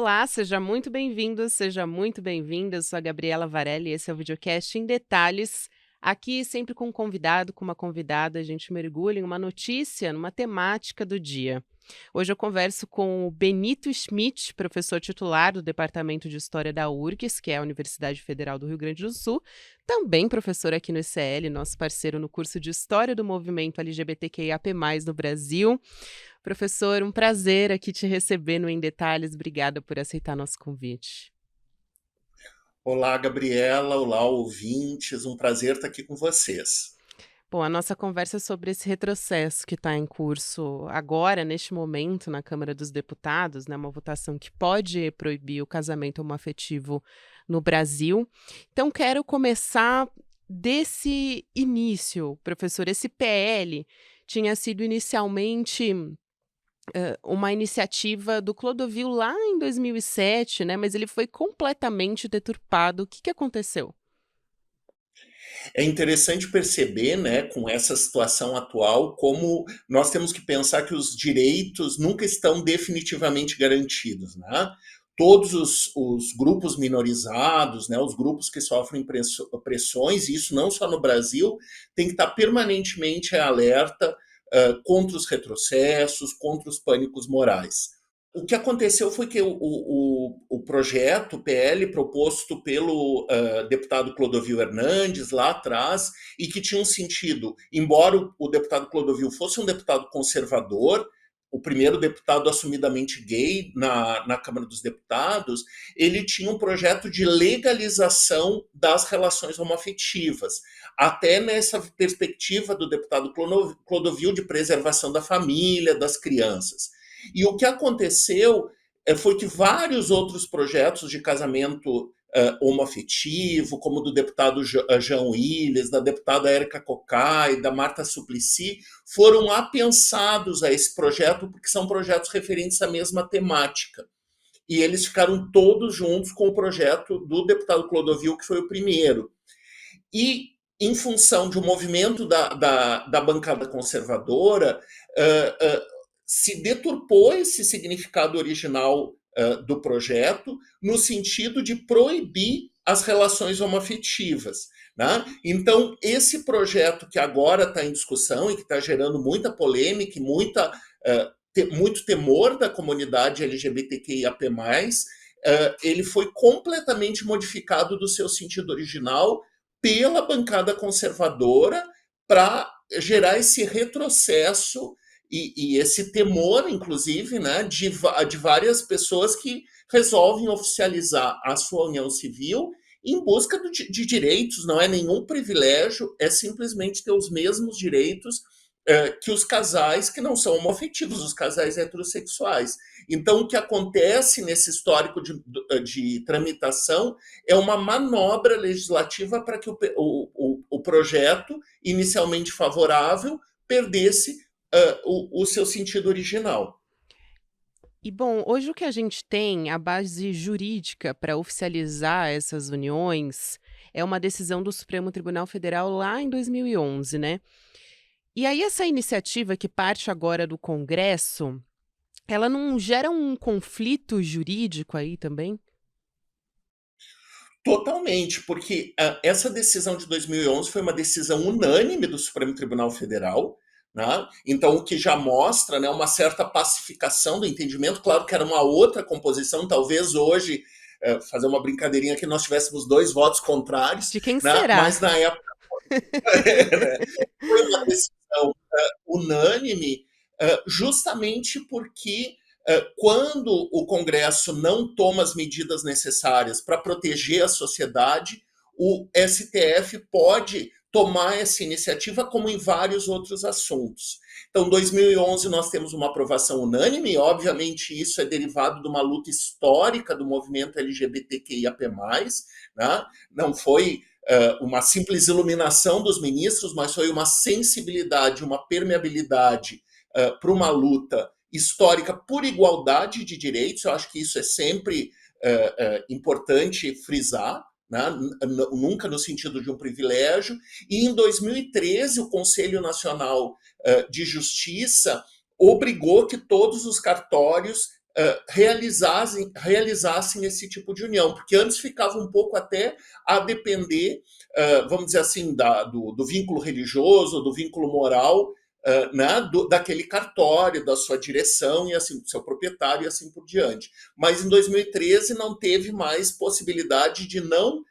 Olá, seja muito bem-vindo, seja muito bem-vinda. Eu sou a Gabriela Varelli e esse é o videocast em detalhes. Aqui, sempre com um convidado, com uma convidada, a gente mergulha em uma notícia, numa temática do dia. Hoje eu converso com o Benito Schmidt, professor titular do Departamento de História da URGS, que é a Universidade Federal do Rio Grande do Sul, também professor aqui no ICL, nosso parceiro no curso de História do Movimento LGBTQIAP+, no Brasil. Professor, um prazer aqui te receber no Em Detalhes. Obrigada por aceitar nosso convite. Olá, Gabriela. Olá, ouvintes. Um prazer estar aqui com vocês. Bom, a nossa conversa é sobre esse retrocesso que está em curso agora, neste momento, na Câmara dos Deputados, né, uma votação que pode proibir o casamento homoafetivo no Brasil. Então, quero começar desse início, professor. Esse PL tinha sido inicialmente uma iniciativa do Clodovil lá em 2007, né, mas ele foi completamente deturpado. O que que aconteceu? É interessante perceber, né, com essa situação atual, como nós temos que pensar que os direitos nunca estão definitivamente garantidos, né? Todos os grupos minorizados, né, os grupos que sofrem pressões, e isso não só no Brasil, tem que estar permanentemente em alerta contra os retrocessos, contra os pânicos morais. O que aconteceu foi que o projeto, o PL, proposto pelo deputado Clodovil Hernandes lá atrás, e que tinha um sentido, embora o deputado Clodovil fosse um deputado conservador, o primeiro deputado assumidamente gay na Câmara dos Deputados, ele tinha um projeto de legalização das relações homoafetivas, até nessa perspectiva do deputado Clodovil de preservação da família, das crianças. E o que aconteceu foi que vários outros projetos de casamento homoafetivo, como do deputado João Willis, da deputada Érica Cocai, da Marta Suplicy, foram apensados a esse projeto porque são projetos referentes à mesma temática. E eles ficaram todos juntos com o projeto do deputado Clodovil, que foi o primeiro. E, em função de um movimento da bancada conservadora, se deturpou esse significado original do projeto no sentido de proibir as relações homoafetivas. Né? Então, esse projeto que agora está em discussão e que está gerando muita polêmica e muito temor da comunidade LGBTQIAP+, ele foi completamente modificado do seu sentido original pela bancada conservadora para gerar esse retrocesso e esse temor, inclusive, né, de várias pessoas que resolvem oficializar a sua união civil em busca de direitos, não é nenhum privilégio, é simplesmente ter os mesmos direitos que os casais que não são homoafetivos, os casais heterossexuais. Então, o que acontece nesse histórico de tramitação é uma manobra legislativa para que o projeto, inicialmente favorável, perdesse o seu sentido original. E bom, hoje o que a gente tem, a base jurídica para oficializar essas uniões, é uma decisão do Supremo Tribunal Federal lá em 2011, né? E aí essa iniciativa que parte agora do Congresso, ela não gera um conflito jurídico aí também? Totalmente, porque essa decisão de 2011 foi uma decisão unânime do Supremo Tribunal Federal, né? Então, o que já mostra, né, uma certa pacificação do entendimento. Claro que era uma outra composição, talvez hoje, fazer uma brincadeirinha que nós tivéssemos dois votos contrários, De quem né? será? Mas na época foi uma decisão unânime, justamente porque quando o Congresso não toma as medidas necessárias para proteger a sociedade, o STF pode tomar essa iniciativa, como em vários outros assuntos. Então, em 2011, nós temos uma aprovação unânime, e obviamente isso é derivado de uma luta histórica do movimento LGBTQIAP+, né? Não foi uma simples iluminação dos ministros, mas foi uma sensibilidade, uma permeabilidade para uma luta histórica por igualdade de direitos. Eu acho que isso é sempre importante frisar, né? Nunca no sentido de um privilégio. E em 2013, o Conselho Nacional de Justiça obrigou que todos os cartórios realizassem esse tipo de união, porque antes ficava um pouco até a depender, vamos dizer assim, do vínculo religioso, do vínculo moral, né, daquele cartório, da sua direção e assim, do seu proprietário e assim por diante. Mas em 2013 não teve mais possibilidade de não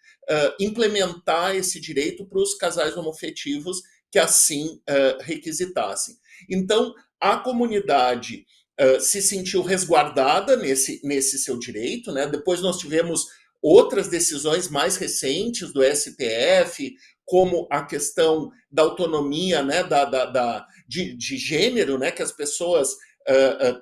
implementar esse direito para os casais homoafetivos que assim requisitassem. Então, a comunidade se sentiu resguardada nesse seu direito, né? Depois nós tivemos outras decisões mais recentes do STF, como a questão da autonomia, né, de gênero, né, que as pessoas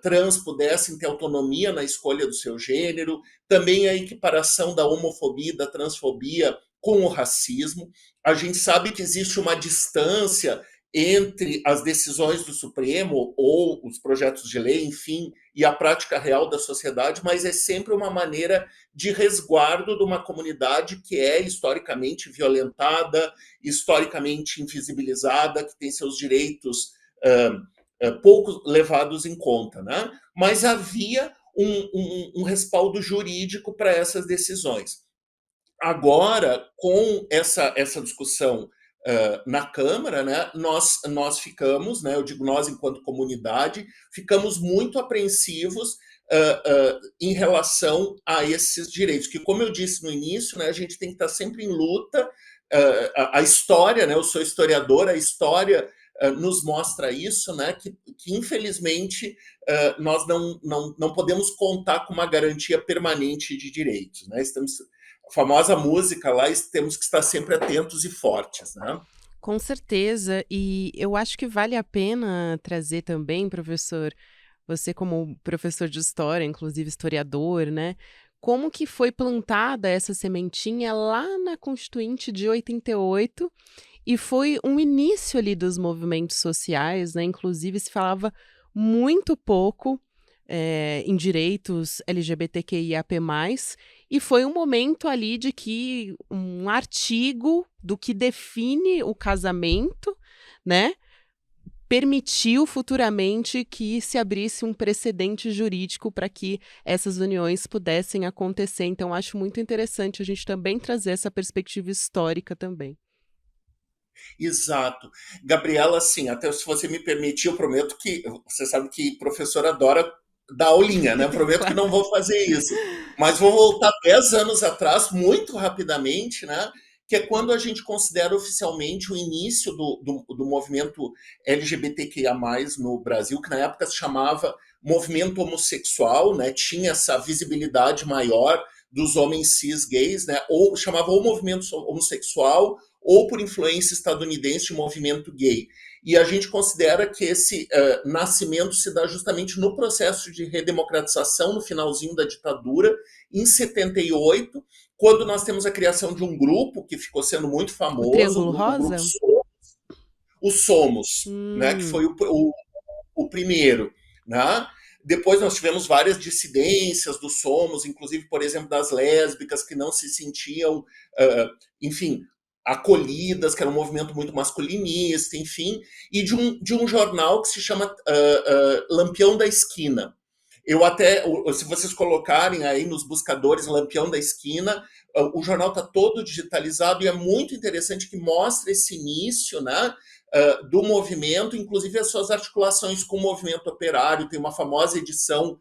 trans pudessem ter autonomia na escolha do seu gênero, também a equiparação da homofobia e da transfobia com o racismo. A gente sabe que existe uma distância entre as decisões do Supremo ou os projetos de lei, enfim, e a prática real da sociedade, mas é sempre uma maneira de resguardo de uma comunidade que é historicamente violentada, historicamente invisibilizada, que tem seus direitos pouco levados em conta, né? Mas havia um respaldo jurídico para essas decisões. Agora, com essa discussão na Câmara, né, nós ficamos, né, eu digo nós enquanto comunidade, ficamos muito apreensivos em relação a esses direitos, que como eu disse no início, né, a gente tem que estar sempre em luta, a história, né, eu sou historiador, a história nos mostra isso, né, que infelizmente nós não podemos contar com uma garantia permanente de direitos, né, estamos a famosa música lá, temos que estar sempre atentos e fortes, né? Com certeza, e eu acho que vale a pena trazer também, professor, você como professor de história, inclusive historiador, né, como que foi plantada essa sementinha lá na Constituinte de 88 e foi um início ali dos movimentos sociais, né, inclusive se falava muito pouco, em direitos LGBTQIAP+, e foi um momento ali de que um artigo do que define o casamento, né, permitiu futuramente que se abrisse um precedente jurídico para que essas uniões pudessem acontecer. Então, acho muito interessante a gente também trazer essa perspectiva histórica também. Exato. Gabriela, assim, até se você me permitir, eu prometo que você sabe que professor adora dar aulinha, né? Eu prometo que Claro. não vou fazer isso. Mas vou voltar 10 anos atrás, muito rapidamente, né? Que é quando a gente considera oficialmente o início do movimento LGBTQIA+, no Brasil, que na época se chamava movimento homossexual, né? Tinha essa visibilidade maior dos homens cis gays, né? Ou chamava o movimento homossexual ou por influência estadunidense de movimento gay. E a gente considera que esse nascimento se dá justamente no processo de redemocratização, no finalzinho da ditadura, em 78, quando nós temos a criação de um grupo que ficou sendo muito O famoso, Triângulo o grupo Rosa? o Somos, né, que Hum. foi o primeiro. Né? Depois nós tivemos várias dissidências do Somos, inclusive, por exemplo, das lésbicas que não se sentiam, enfim, acolhidas, que era um movimento muito masculinista, enfim, e de um jornal que se chama Lampião da Esquina. Eu até, se vocês colocarem aí nos buscadores Lampião da Esquina, o jornal está todo digitalizado e é muito interessante que mostra esse início, né, do movimento, inclusive as suas articulações com o movimento operário. Tem uma famosa edição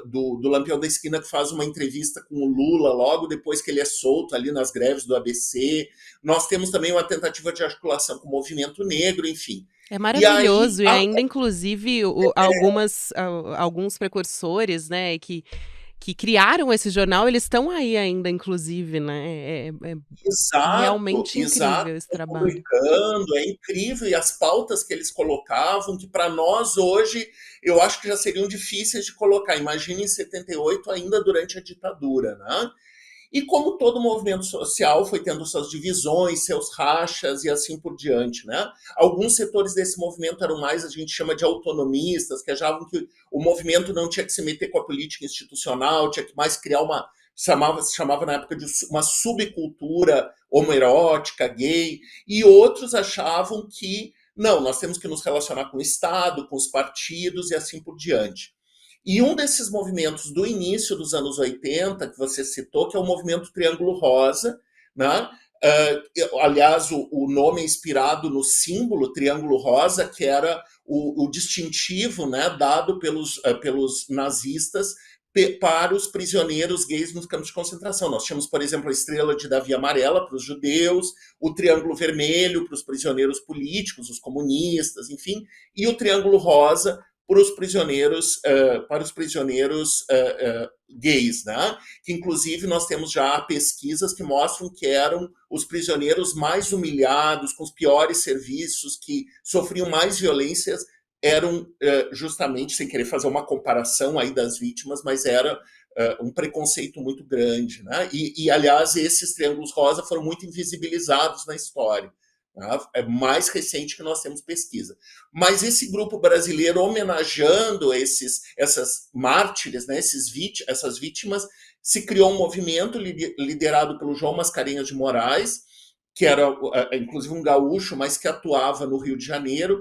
do Lampião da Esquina que faz uma entrevista com o Lula logo depois que ele é solto ali nas greves do ABC. Nós temos também uma tentativa de articulação com o movimento negro, enfim. É E aí, maravilhoso, e ainda inclusive alguns precursores, né, que criaram esse jornal, eles estão aí ainda inclusive, né, é exato, realmente exato, incrível esse trabalho. publicando, é incrível, e as pautas que eles colocavam, que para nós hoje, eu acho que já seriam difíceis de colocar, imagina em 78, ainda durante a ditadura, né? E como todo movimento social foi tendo suas divisões, seus rachas e assim por diante, né? Alguns setores desse movimento eram mais, a gente chama de autonomistas, que achavam que o movimento não tinha que se meter com a política institucional, tinha que mais criar se chamava na época de uma subcultura homoerótica, gay, e outros achavam que não, nós temos que nos relacionar com o Estado, com os partidos e assim por diante. E um desses movimentos do início dos anos 80, que você citou, que é o movimento Triângulo Rosa, né? Aliás, o nome é inspirado no símbolo Triângulo Rosa, que era o distintivo, né, dado pelos nazistas para os prisioneiros gays nos campos de concentração. Nós tínhamos, por exemplo, a estrela de Davi amarela para os judeus, o triângulo vermelho para os prisioneiros políticos, os comunistas, enfim, e o triângulo rosa para os prisioneiros gays, né? Que inclusive nós temos já pesquisas que mostram que eram os prisioneiros mais humilhados, com os piores serviços, que sofriam mais violências, eram justamente, sem querer fazer uma comparação aí das vítimas, mas era um preconceito muito grande, né? Aliás, esses triângulos rosa foram muito invisibilizados na história. É mais recente que nós temos pesquisa. Mas esse grupo brasileiro homenageando essas mártires, né, essas vítimas, se criou um movimento liderado pelo João Mascarenhas de Moraes, que era inclusive um gaúcho, mas que atuava no Rio de Janeiro,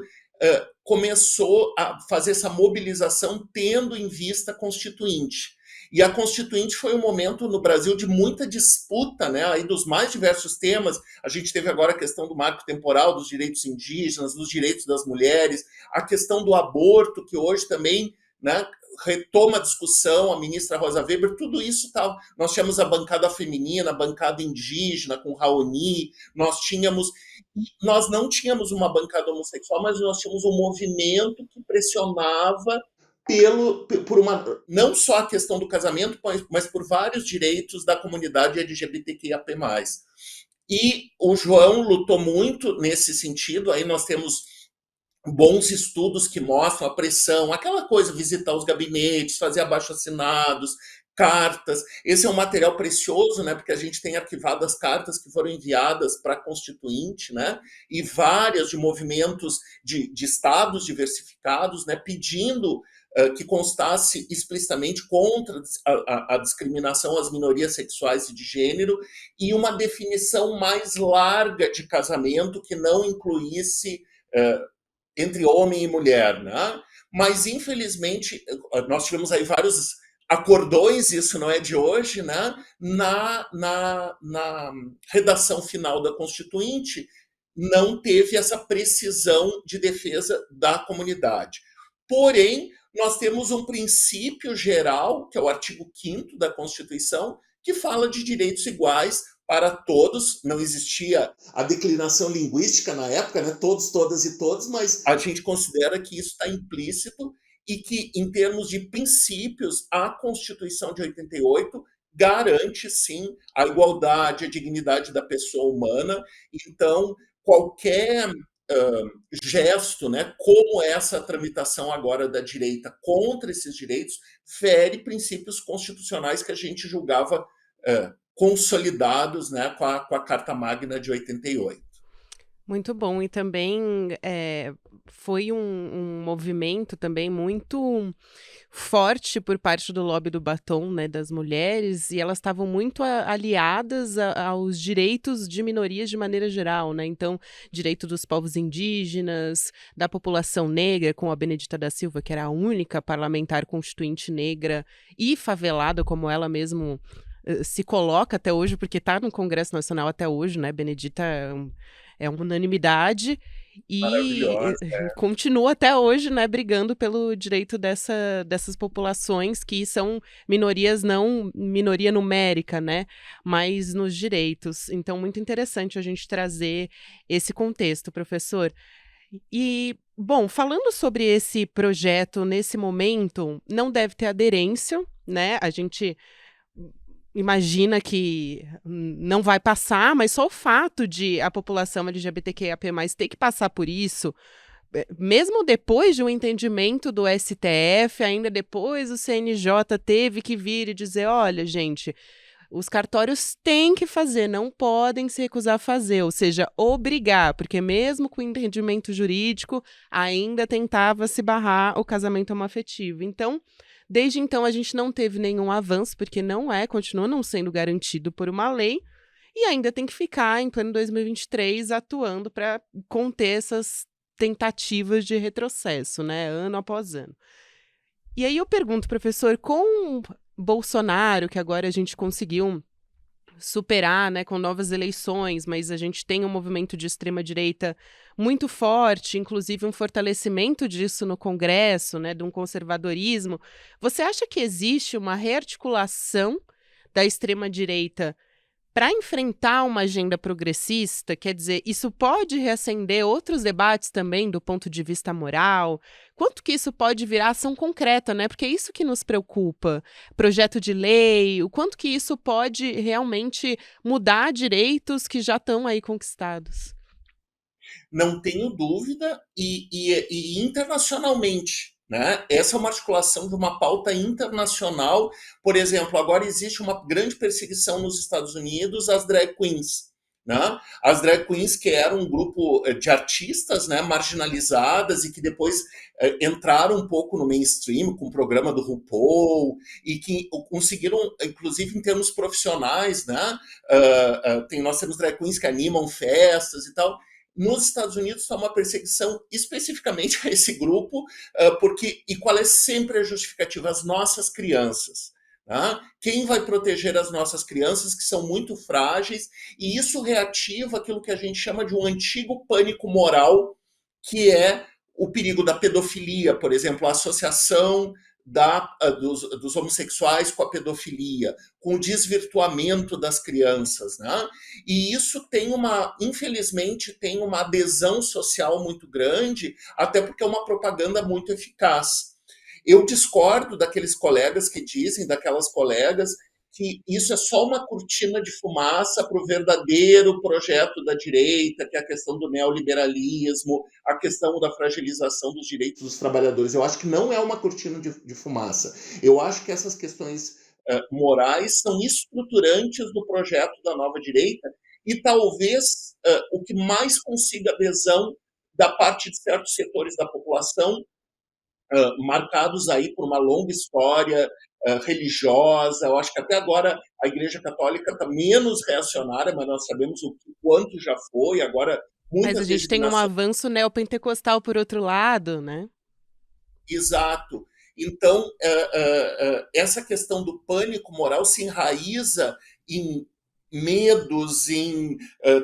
começou a fazer essa mobilização tendo em vista a Constituinte. E a Constituinte foi um momento no Brasil de muita disputa, né, aí dos mais diversos temas. A gente teve agora a questão do marco temporal, dos direitos indígenas, dos direitos das mulheres, a questão do aborto, que hoje também, né, retoma a discussão, a ministra Rosa Weber, tudo isso tal. Nós tínhamos a bancada feminina, a bancada indígena com Raoni, nós não tínhamos uma bancada homossexual, mas nós tínhamos um movimento que pressionava por uma, não só a questão do casamento, mas por vários direitos da comunidade LGBTQIAP+. E o João lutou muito nesse sentido, aí nós temos bons estudos que mostram a pressão, aquela coisa, visitar os gabinetes, fazer abaixo-assinados, cartas. Esse é um material precioso, né, porque a gente tem arquivado as cartas que foram enviadas para a Constituinte, né, e várias de movimentos de estados diversificados, né, pedindo que constasse explicitamente contra a discriminação às minorias sexuais e de gênero e uma definição mais larga de casamento que não incluísse entre homem e mulher, né? Mas, infelizmente, nós tivemos aí vários acordões, isso não é de hoje, né? Na redação final da Constituinte, não teve essa precisão de defesa da comunidade. Porém, nós temos um princípio geral, que é o artigo 5º da Constituição, que fala de direitos iguais para todos. Não existia a declinação linguística na época, né? Todos, todas e todos, mas a gente considera que isso está implícito e que, em termos de princípios, a Constituição de 88 garante, sim, a igualdade, a dignidade da pessoa humana. Então, qualquer gesto, né, como essa tramitação agora da direita contra esses direitos, fere princípios constitucionais que a gente julgava consolidados, né, com a Carta Magna de 88. Muito bom. E também foi um movimento também muito forte por parte do lobby do batom, né, das mulheres, e elas estavam muito aliadas aos direitos de minorias de maneira geral, né? Então, direito dos povos indígenas, da população negra, com a Benedita da Silva, que era a única parlamentar constituinte negra e favelada, como ela mesmo se coloca até hoje, porque está no Congresso Nacional até hoje, né? Benedita é uma unanimidade e continua até hoje, né, brigando pelo direito dessas populações que são minorias, não minoria numérica, né, mas nos direitos. Então, muito interessante a gente trazer esse contexto, professor. E, bom, falando sobre esse projeto nesse momento, não deve ter aderência, né, a gente imagina que não vai passar, mas só o fato de a população LGBTQIAP+, ter que passar por isso, mesmo depois de um entendimento do STF, ainda depois o CNJ teve que vir e dizer, olha, gente, os cartórios têm que fazer, não podem se recusar a fazer, ou seja, obrigar, porque mesmo com o entendimento jurídico, ainda tentava se barrar o casamento homoafetivo. Então, desde então, a gente não teve nenhum avanço, porque continua não sendo garantido por uma lei, e ainda tem que ficar, em pleno 2023, atuando para conter essas tentativas de retrocesso, né, ano após ano. E aí eu pergunto, professor, com Bolsonaro, que agora a gente conseguiu superar, né, com novas eleições, mas a gente tem um movimento de extrema-direita muito forte, inclusive um fortalecimento disso no Congresso, né, de um conservadorismo. Você acha que existe uma rearticulação da extrema-direita para enfrentar uma agenda progressista? Quer dizer, isso pode reacender outros debates também do ponto de vista moral? Quanto que isso pode virar ação concreta, né? Porque é isso que nos preocupa. Projeto de lei, o quanto que isso pode realmente mudar direitos que já estão aí conquistados. Não tenho dúvida, e internacionalmente. Né? Essa é uma articulação de uma pauta internacional. Por exemplo, agora existe uma grande perseguição nos Estados Unidos às drag queens. Né? As drag queens, que eram um grupo de artistas, né, marginalizadas, e que depois entraram um pouco no mainstream com o programa do RuPaul, e que conseguiram, inclusive em termos profissionais, né, nós temos drag queens que animam festas e tal. Nos Estados Unidos está uma perseguição especificamente a esse grupo, e qual é sempre a justificativa? As nossas crianças. Tá? Quem vai proteger as nossas crianças, que são muito frágeis, e isso reativa aquilo que a gente chama de um antigo pânico moral, que é o perigo da pedofilia, por exemplo, a associação dos homossexuais com a pedofilia, com o desvirtuamento das crianças, né? E isso infelizmente, tem uma adesão social muito grande, até porque é uma propaganda muito eficaz. Eu discordo daqueles colegas que dizem, daquelas colegas, que isso é só uma cortina de fumaça para o verdadeiro projeto da direita, que é a questão do neoliberalismo, a questão da fragilização dos direitos dos trabalhadores. Eu acho que não é uma cortina de fumaça. Eu acho que essas questões morais são estruturantes do projeto da nova direita, e talvez o que mais consiga adesão da parte de certos setores da população, marcados aí por uma longa história religiosa. Eu acho que até agora a Igreja Católica está menos reacionária, mas nós sabemos o quanto já foi. Agora, Mas a muitas gente tem um resignações. avanço neopentecostal por outro lado, né? Exato. Então, essa questão do pânico moral se enraiza em medos, em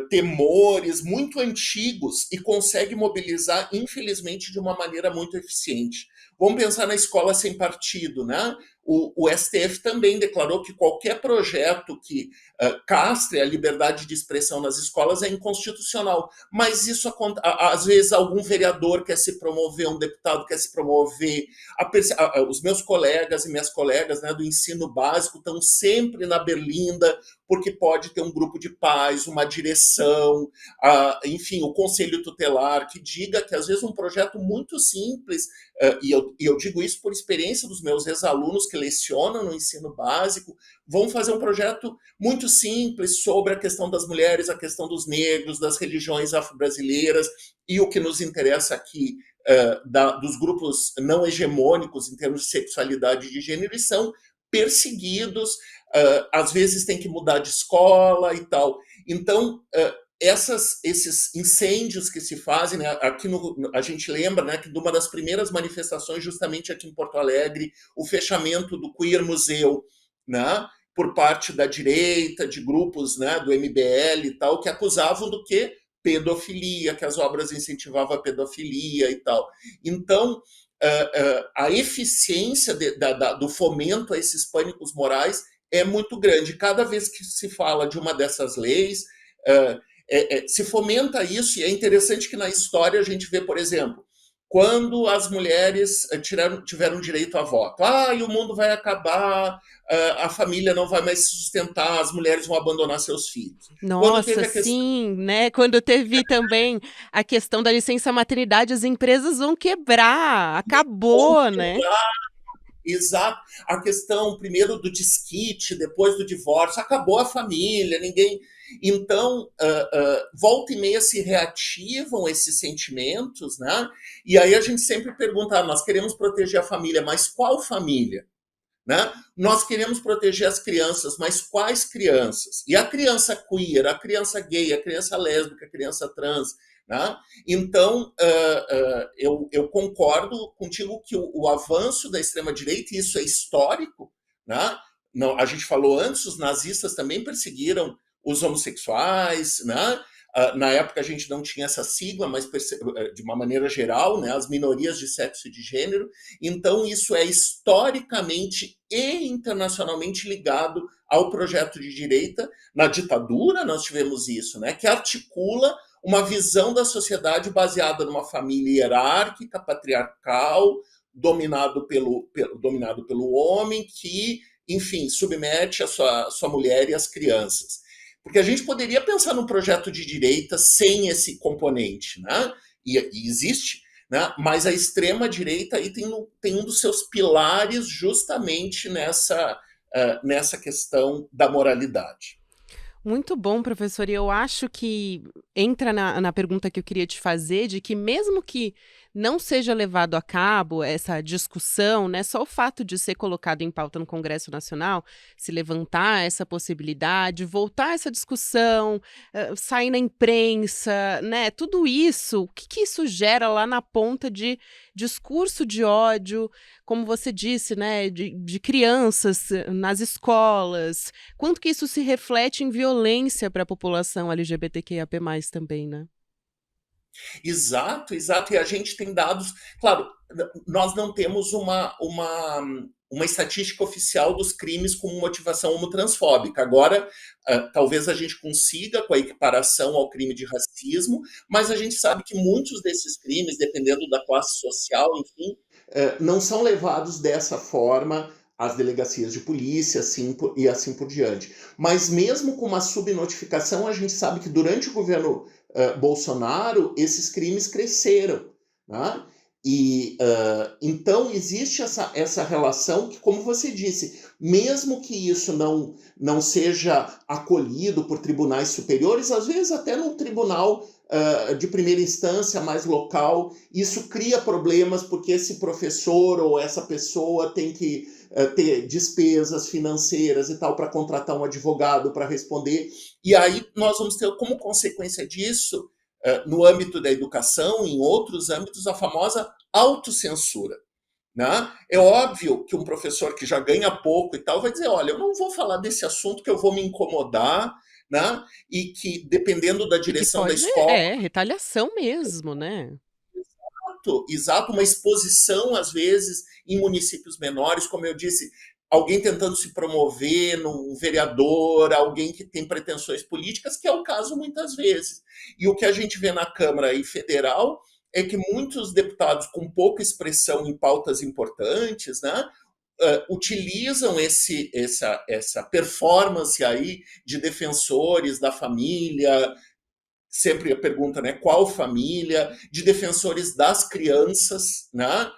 temores muito antigos, e consegue mobilizar, infelizmente, de uma maneira muito eficiente. Vamos pensar na escola sem partido, né? O STF também declarou que qualquer projeto que castre a liberdade de expressão nas escolas é inconstitucional. Mas isso, às vezes, algum vereador quer se promover, um deputado quer se promover. Os meus colegas e minhas colegas, né, do ensino básico estão sempre na berlinda, porque pode ter um grupo de pais, uma direção, enfim, o conselho tutelar, que diga que, às vezes, um projeto muito simples, e eu digo isso por experiência dos meus ex-alunos que lecionam no ensino básico, vão fazer um projeto muito simples sobre a questão das mulheres, a questão dos negros, das religiões afro-brasileiras, e o que nos interessa aqui, dos grupos não hegemônicos em termos de sexualidade e de gênero, e são perseguidos, às vezes tem que mudar de escola e tal. Então, esses incêndios que se fazem, né, a gente lembra, né, que de uma das primeiras manifestações, justamente aqui em Porto Alegre, o fechamento do Queer Museu, né, por parte da direita, de grupos, né, do MBL e tal, que acusavam do quê? Pedofilia, que as obras incentivavam a pedofilia e tal. Então, a eficiência do fomento a esses pânicos morais é muito grande. Cada vez que se fala de uma dessas leis, se fomenta isso, e é interessante que na história a gente vê, por exemplo, quando as mulheres tiveram direito a voto. E o mundo vai acabar, a família não vai mais se sustentar, as mulheres vão abandonar seus filhos. Quando Nossa, teve a questão. sim, né? Quando teve também a questão da licença maternidade, as empresas vão quebrar, acabou, né? Exato. A questão, primeiro, do desquite, depois do divórcio, acabou a família, ninguém. Então, volta e meia se reativam esses sentimentos, né? E aí a gente sempre pergunta: nós queremos proteger a família, mas qual família? Né? Nós queremos proteger as crianças, mas quais crianças? E a criança queer, a criança gay, a criança lésbica, a criança trans, né? Então, eu concordo contigo que o avanço da extrema-direita, e isso é histórico, né? Não, a gente falou antes, os nazistas também perseguiram os homossexuais, né? Na época a gente não tinha essa sigla, mas de uma maneira geral, né, as minorias de sexo e de gênero. Então isso é historicamente e internacionalmente ligado ao projeto de direita. Na ditadura nós tivemos isso, né, que articula uma visão da sociedade baseada numa família hierárquica, patriarcal, dominado pelo homem que, enfim, submete a sua mulher e as crianças. Porque a gente poderia pensar num projeto de direita sem esse componente, né? E existe, né? Mas a extrema-direita aí tem um dos seus pilares justamente nessa questão da moralidade. Muito bom, professor. E eu acho que entra na pergunta que eu queria te fazer, de que mesmo que não seja levado a cabo essa discussão, né, só o fato de ser colocado em pauta no Congresso Nacional, se levantar essa possibilidade, voltar essa discussão, sair na imprensa, né, tudo isso, o que que isso gera lá na ponta de discurso de ódio, como você disse, né, de crianças nas escolas, quanto que isso se reflete em violência para a população LGBTQIAP+, também, né? Exato, exato. E a gente tem dados. Claro, nós não temos uma estatística oficial dos crimes com motivação homotransfóbica. Agora, talvez a gente consiga com a equiparação ao crime de racismo, mas a gente sabe que muitos desses crimes, dependendo da classe social, enfim, não são levados dessa forma às delegacias de polícia e assim por diante. Mas mesmo com uma subnotificação, a gente sabe que durante o governo Bolsonaro, esses crimes cresceram. Né? E então existe essa relação que, como você disse, mesmo que isso não seja acolhido por tribunais superiores, às vezes até num tribunal de primeira instância mais local, isso cria problemas porque esse professor ou essa pessoa tem que ter despesas financeiras e tal para contratar um advogado para responder. E aí nós vamos ter como consequência disso, no âmbito da educação, em outros âmbitos, a famosa autocensura. Né? É óbvio que um professor que já ganha pouco e tal vai dizer, olha, eu não vou falar desse assunto que eu vou me incomodar, né? E que, dependendo da E que direção da pode, escola, retaliação mesmo, né? exato, uma exposição, às vezes, em municípios menores, como eu disse, alguém tentando se promover num vereador, alguém que tem pretensões políticas, que é o caso muitas vezes. E o que a gente vê na Câmara e Federal é que muitos deputados com pouca expressão em pautas importantes, né, utilizam essa performance aí de defensores da família, sempre a pergunta, né, qual família, de defensores das crianças, né,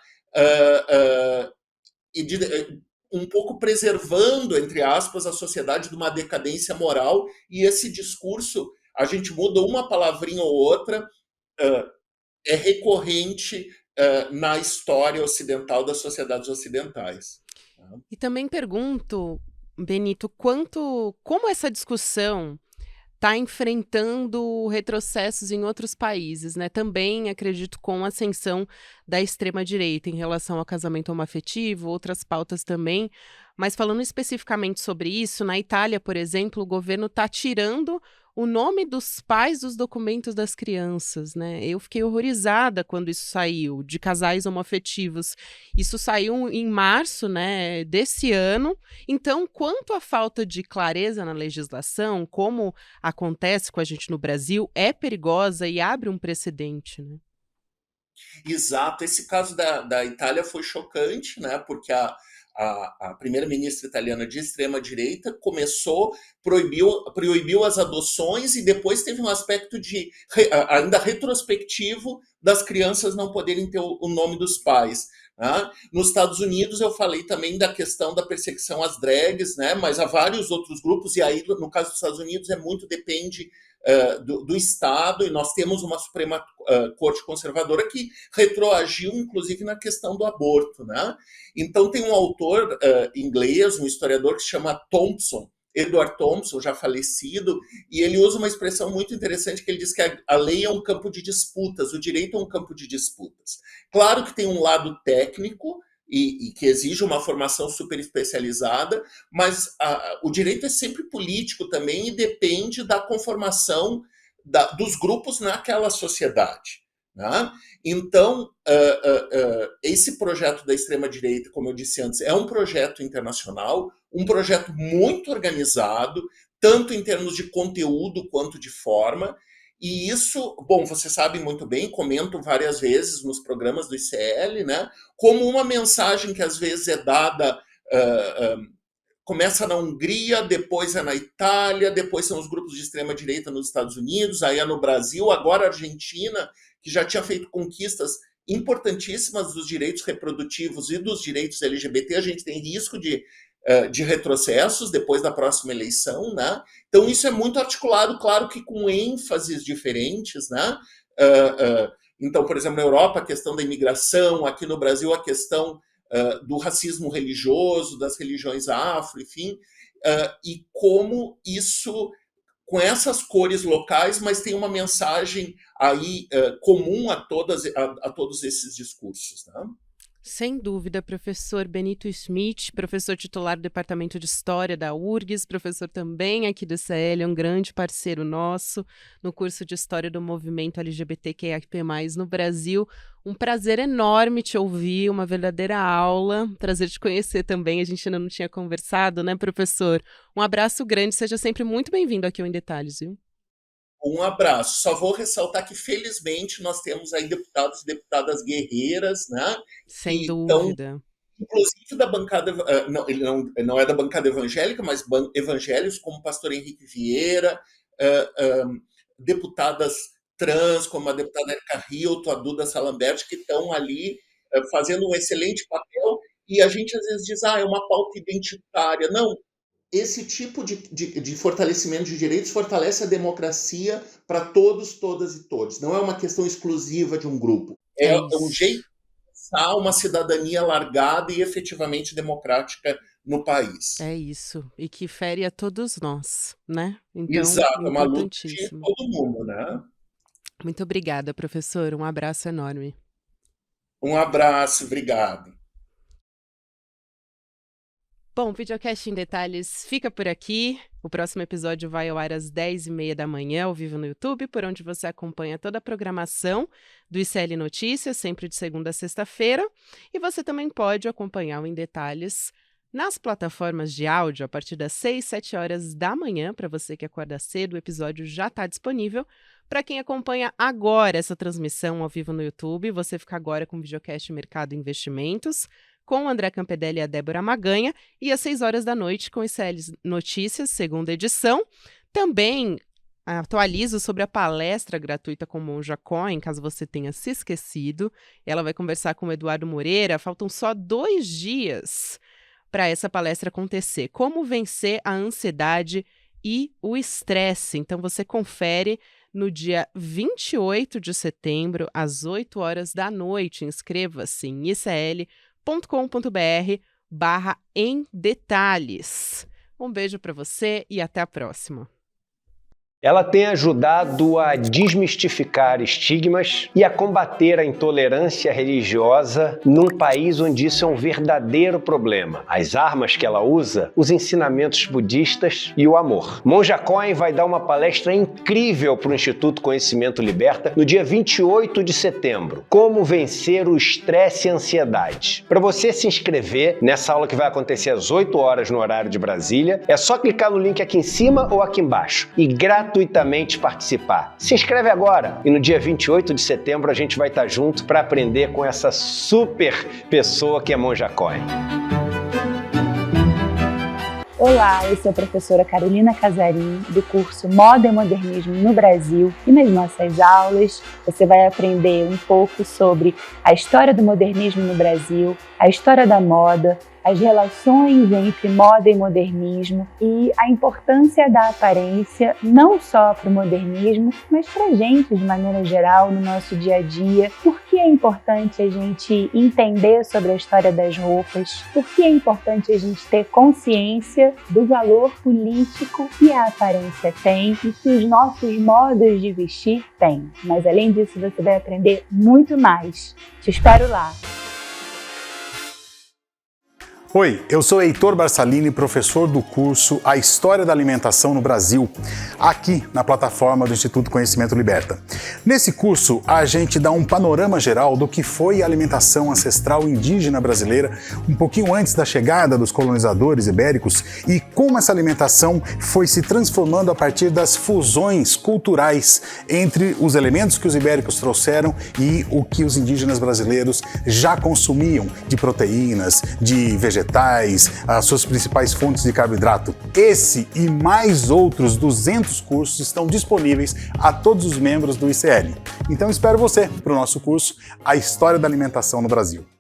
e um pouco preservando, entre aspas, a sociedade de uma decadência moral, e esse discurso, a gente muda uma palavrinha ou outra, é recorrente na história ocidental das sociedades ocidentais. E também pergunto, Benito, como essa discussão está enfrentando retrocessos em outros países, né? Também acredito com a ascensão da extrema-direita em relação ao casamento homoafetivo, outras pautas também. Mas falando especificamente sobre isso, na Itália, por exemplo, o governo está tirando o nome dos pais dos documentos das crianças, né? Eu fiquei horrorizada quando isso saiu, de casais homoafetivos. Isso saiu em março, né, desse ano. Então, quanto à falta de clareza na legislação, como acontece com a gente no Brasil, é perigosa e abre um precedente, né? Exato, esse caso da Itália foi chocante, né? Porque a primeira-ministra italiana de extrema-direita proibiu as adoções e depois teve um aspecto ainda retrospectivo das crianças não poderem ter o nome dos pais. Né? Nos Estados Unidos eu falei também da questão da perseguição às drags, né? Mas há vários outros grupos, e aí no caso dos Estados Unidos depende do Estado, e nós temos uma Suprema Corte Conservadora que retroagiu, inclusive, na questão do aborto. Né? Então, tem um autor inglês, um historiador que se chama Thompson, Edward Thompson, já falecido, e ele usa uma expressão muito interessante que ele diz que a lei é um campo de disputas, o direito é um campo de disputas. Claro que tem um lado técnico, e que exige uma formação super especializada, mas o direito é sempre político também e depende da conformação dos grupos naquela sociedade. Né? Então, esse projeto da extrema-direita, como eu disse antes, é um projeto internacional, um projeto muito organizado, tanto em termos de conteúdo quanto de forma, e isso, bom, você sabe muito bem, comento várias vezes nos programas do ICL, né, como uma mensagem que às vezes é dada, começa na Hungria, depois é na Itália, depois são os grupos de extrema-direita nos Estados Unidos, aí é no Brasil, agora a Argentina, que já tinha feito conquistas importantíssimas dos direitos reprodutivos e dos direitos LGBT, a gente tem risco de retrocessos depois da próxima eleição, né? Então isso é muito articulado, claro que com ênfases diferentes, né? Então, por exemplo, na Europa a questão da imigração, aqui no Brasil a questão do racismo religioso, das religiões afro, enfim, e como isso, com essas cores locais, mas tem uma mensagem aí comum a todos esses discursos, né? Sem dúvida, professor Benito Schmidt, professor titular do Departamento de História da URGS, professor também aqui do ICL, um grande parceiro nosso no curso de História do Movimento LGBTQIAP+, no Brasil. Um prazer enorme te ouvir, uma verdadeira aula, prazer te conhecer também, a gente ainda não tinha conversado, né, professor? Um abraço grande, seja sempre muito bem-vindo aqui ao Em Detalhes, viu? Um abraço. Só vou ressaltar que, felizmente, nós temos aí deputados e deputadas guerreiras, né? Sem Que estão, dúvida. inclusive, da bancada. Não, ele não é da bancada evangélica, mas evangélicos como o pastor Henrique Vieira, deputadas trans, como a deputada Erika Hilton, a Duda Salamberti, que estão ali fazendo um excelente papel. E a gente, às vezes, diz, é uma pauta identitária. Não. Esse tipo de fortalecimento de direitos fortalece a democracia para todos, todas e todos. Não é uma questão exclusiva de um grupo. É um jeito de pensar uma cidadania largada e efetivamente democrática no país. É isso. E que fere a todos nós, né? Então, exato, é uma luta de importantíssimo. todo mundo, né? Muito obrigada, professor. Um abraço enorme. Um abraço, obrigado. Bom, o Videocast em Detalhes fica por aqui. O próximo episódio vai ao ar às 10h30 da manhã, ao vivo no YouTube, por onde você acompanha toda a programação do ICL Notícias, sempre de segunda a sexta-feira. E você também pode acompanhar o Em Detalhes nas plataformas de áudio a partir das 6, 7 horas da manhã. Para você que acorda cedo, o episódio já está disponível. Para quem acompanha agora essa transmissão ao vivo no YouTube, você fica agora com o Videocast Mercado e Investimentos, com o André Campedelli e a Débora Maganha, e às 6 horas da noite com o ICL Notícias, segunda edição. Também atualizo sobre a palestra gratuita com Monja Cohen, caso você tenha se esquecido. Ela vai conversar com o Eduardo Moreira. Faltam só 2 dias para essa palestra acontecer. Como vencer a ansiedade e o estresse. Então você confere no dia 28 de setembro, às 8 horas da noite. Inscreva-se em icl.com.br/em detalhes. Um beijo para você e até a próxima. Ela tem ajudado a desmistificar estigmas e a combater a intolerância religiosa num país onde isso é um verdadeiro problema. As armas que ela usa, os ensinamentos budistas e o amor. Monja Cohen vai dar uma palestra incrível para o Instituto Conhecimento Liberta no dia 28 de setembro. Como vencer o estresse e a ansiedade. Para você se inscrever nessa aula que vai acontecer às 8 horas no horário de Brasília, é só clicar no link aqui em cima ou aqui embaixo e gratuitamente participar. Se inscreve agora e no dia 28 de setembro a gente vai estar junto para aprender com essa super pessoa que é Monja Cohen. Olá, eu sou a professora Carolina Casarim, do curso Moda e Modernismo no Brasil, e nas nossas aulas você vai aprender um pouco sobre a história do modernismo no Brasil, a história da moda, as relações entre moda e modernismo e a importância da aparência não só para o modernismo, mas para a gente de maneira geral no nosso dia a dia. Por que é importante a gente entender sobre a história das roupas? Por que é importante a gente ter consciência do valor político que a aparência tem e que os nossos modos de vestir têm? Mas além disso, você vai aprender muito mais. Te espero lá! Oi, eu sou Heitor Barsalini, professor do curso A História da Alimentação no Brasil, aqui na plataforma do Instituto Conhecimento Liberta. Nesse curso, a gente dá um panorama geral do que foi a alimentação ancestral indígena brasileira um pouquinho antes da chegada dos colonizadores ibéricos e como essa alimentação foi se transformando a partir das fusões culturais entre os elementos que os ibéricos trouxeram e o que os indígenas brasileiros já consumiam de proteínas, de vegetais, as suas principais fontes de carboidrato. Esse e mais outros 200 cursos estão disponíveis a todos os membros do ICL. Então espero você para o nosso curso A História da Alimentação no Brasil.